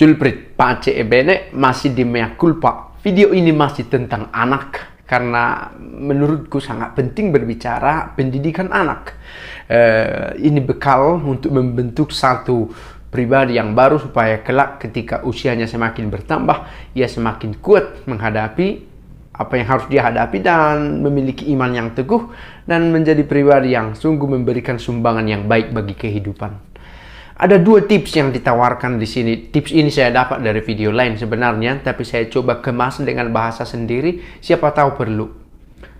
Julprit, pace e bene, masih di mea culpa. Video ini masih tentang anak, karena menurutku sangat penting berbicara pendidikan anak. Ini bekal untuk membentuk satu pribadi yang baru supaya kelak ketika usianya semakin bertambah, ia semakin kuat menghadapi apa yang harus dia hadapi dan memiliki iman yang teguh dan menjadi pribadi yang sungguh memberikan sumbangan yang baik bagi kehidupan. Ada dua tips yang ditawarkan di sini. Tips ini saya dapat dari video lain sebenarnya, tapi saya coba kemas dengan bahasa sendiri, siapa tahu perlu.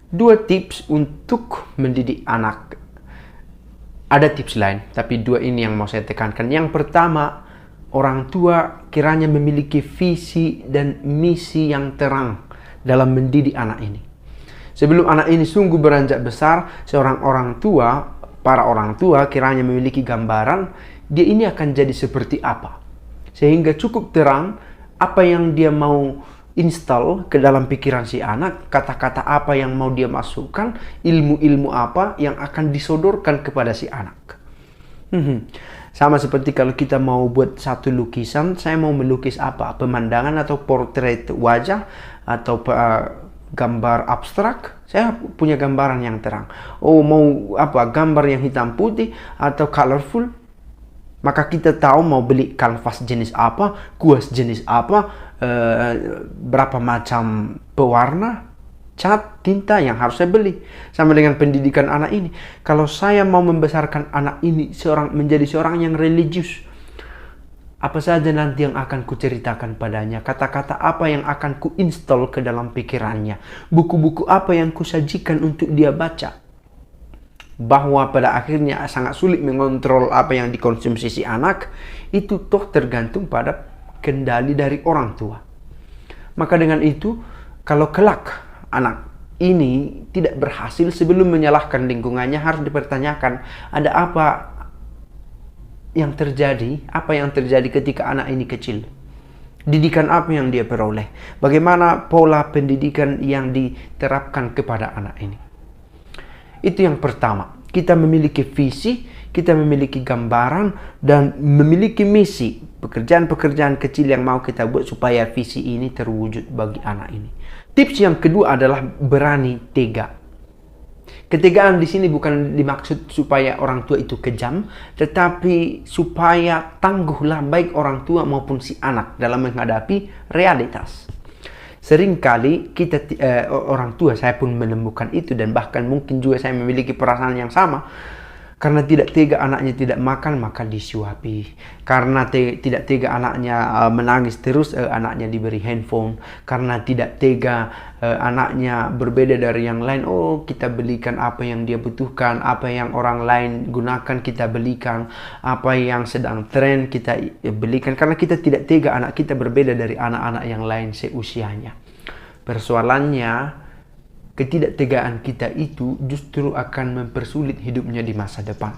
Dua tips untuk mendidik anak. Ada tips lain, tapi dua ini yang mau saya tekankan. Yang pertama, orang tua kiranya memiliki visi dan misi yang terang dalam mendidik anak ini. Sebelum anak ini sungguh beranjak besar, para orang tua kiranya memiliki gambaran dia ini akan jadi seperti apa. Sehingga cukup terang apa yang dia mau install ke dalam pikiran si anak, kata-kata apa yang mau dia masukkan, ilmu-ilmu apa yang akan disodorkan kepada si anak. Sama seperti kalau kita mau buat satu lukisan, saya mau melukis apa? Pemandangan atau portret wajah atau gambar abstrak, saya punya gambaran yang terang. Oh, mau apa? Gambar yang hitam putih atau colorful? Maka kita tahu mau beli kanvas jenis apa, kuas jenis apa, berapa macam pewarna, cat, tinta yang harus saya beli. Sama dengan pendidikan anak ini. Kalau saya mau membesarkan anak ini menjadi seorang yang religius, apa saja nanti yang akan kuceritakan padanya, kata-kata apa yang akan ku-install ke dalam pikirannya, buku-buku apa yang kusajikan untuk dia baca. Bahwa pada akhirnya sangat sulit mengontrol apa yang dikonsumsi si anak, itu toh tergantung pada kendali dari orang tua. Maka dengan itu, kalau kelak anak ini tidak berhasil, sebelum menyalahkan lingkungannya harus dipertanyakan ada apa yang terjadi ketika anak ini kecil. Didikan apa yang dia peroleh, bagaimana pola pendidikan yang diterapkan kepada anak ini. Itu yang pertama, kita memiliki visi, kita memiliki gambaran, dan memiliki misi. Pekerjaan-pekerjaan kecil yang mau kita buat supaya visi ini terwujud bagi anak ini. Tips yang kedua adalah berani tega. Ketegaan di sini bukan dimaksud supaya orang tua itu kejam, tetapi supaya tangguhlah baik orang tua maupun si anak dalam menghadapi realitas. Seringkali orang tua, saya pun menemukan itu, dan bahkan mungkin juga saya memiliki perasaan yang sama. Karena tidak tega anaknya tidak makan, maka disuapi. Karena tidak tega anaknya menangis terus, anaknya diberi handphone. Karena tidak tega anaknya berbeda dari yang lain, kita belikan apa yang dia butuhkan. Apa yang orang lain gunakan kita belikan. Apa yang sedang tren kita belikan. Karena kita tidak tega anak kita berbeda dari anak-anak yang lain seusianya. Persoalannya, ketidaktegaan kita itu justru akan mempersulit hidupnya di masa depan.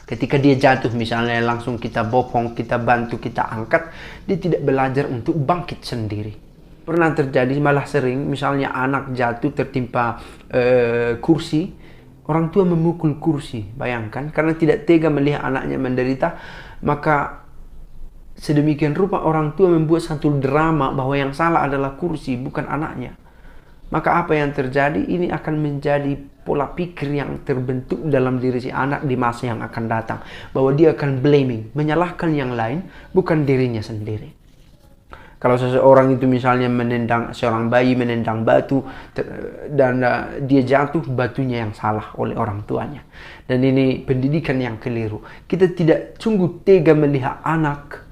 Ketika dia jatuh misalnya, langsung kita bopong, kita bantu, kita angkat, dia tidak belajar untuk bangkit sendiri. Pernah terjadi, malah sering, misalnya anak jatuh tertimpa kursi, orang tua memukul kursi, bayangkan, karena tidak tega melihat anaknya menderita, maka sedemikian rupa orang tua membuat satu drama bahwa yang salah adalah kursi, bukan anaknya. Maka apa yang terjadi, ini akan menjadi pola pikir yang terbentuk dalam diri si anak di masa yang akan datang. Bahwa dia akan blaming, menyalahkan yang lain, bukan dirinya sendiri. Kalau seseorang itu misalnya seorang bayi menendang batu, dan dia jatuh, batunya yang salah oleh orang tuanya. Dan ini pendidikan yang keliru. Kita tidak sungguh tega melihat anak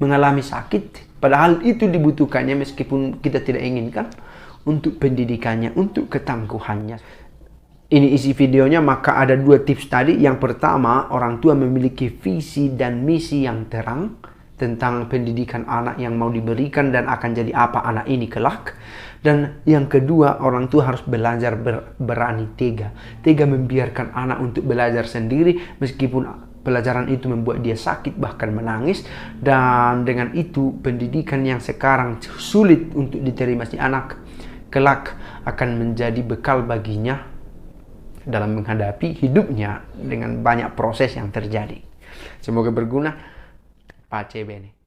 mengalami sakit, padahal itu dibutuhkannya meskipun kita tidak inginkan, untuk pendidikannya, untuk ketangguhannya. Ini isi videonya, maka ada dua tips tadi. Yang pertama, orang tua memiliki visi dan misi yang terang tentang pendidikan anak yang mau diberikan dan akan jadi apa anak ini kelak. Dan yang kedua, orang tua harus belajar berani tega. Tega membiarkan anak untuk belajar sendiri meskipun pelajaran itu membuat dia sakit, bahkan menangis. Dan dengan itu, pendidikan yang sekarang sulit untuk diterima si anak, kelak akan menjadi bekal baginya dalam menghadapi hidupnya dengan banyak proses yang terjadi. Semoga berguna. Pace bene.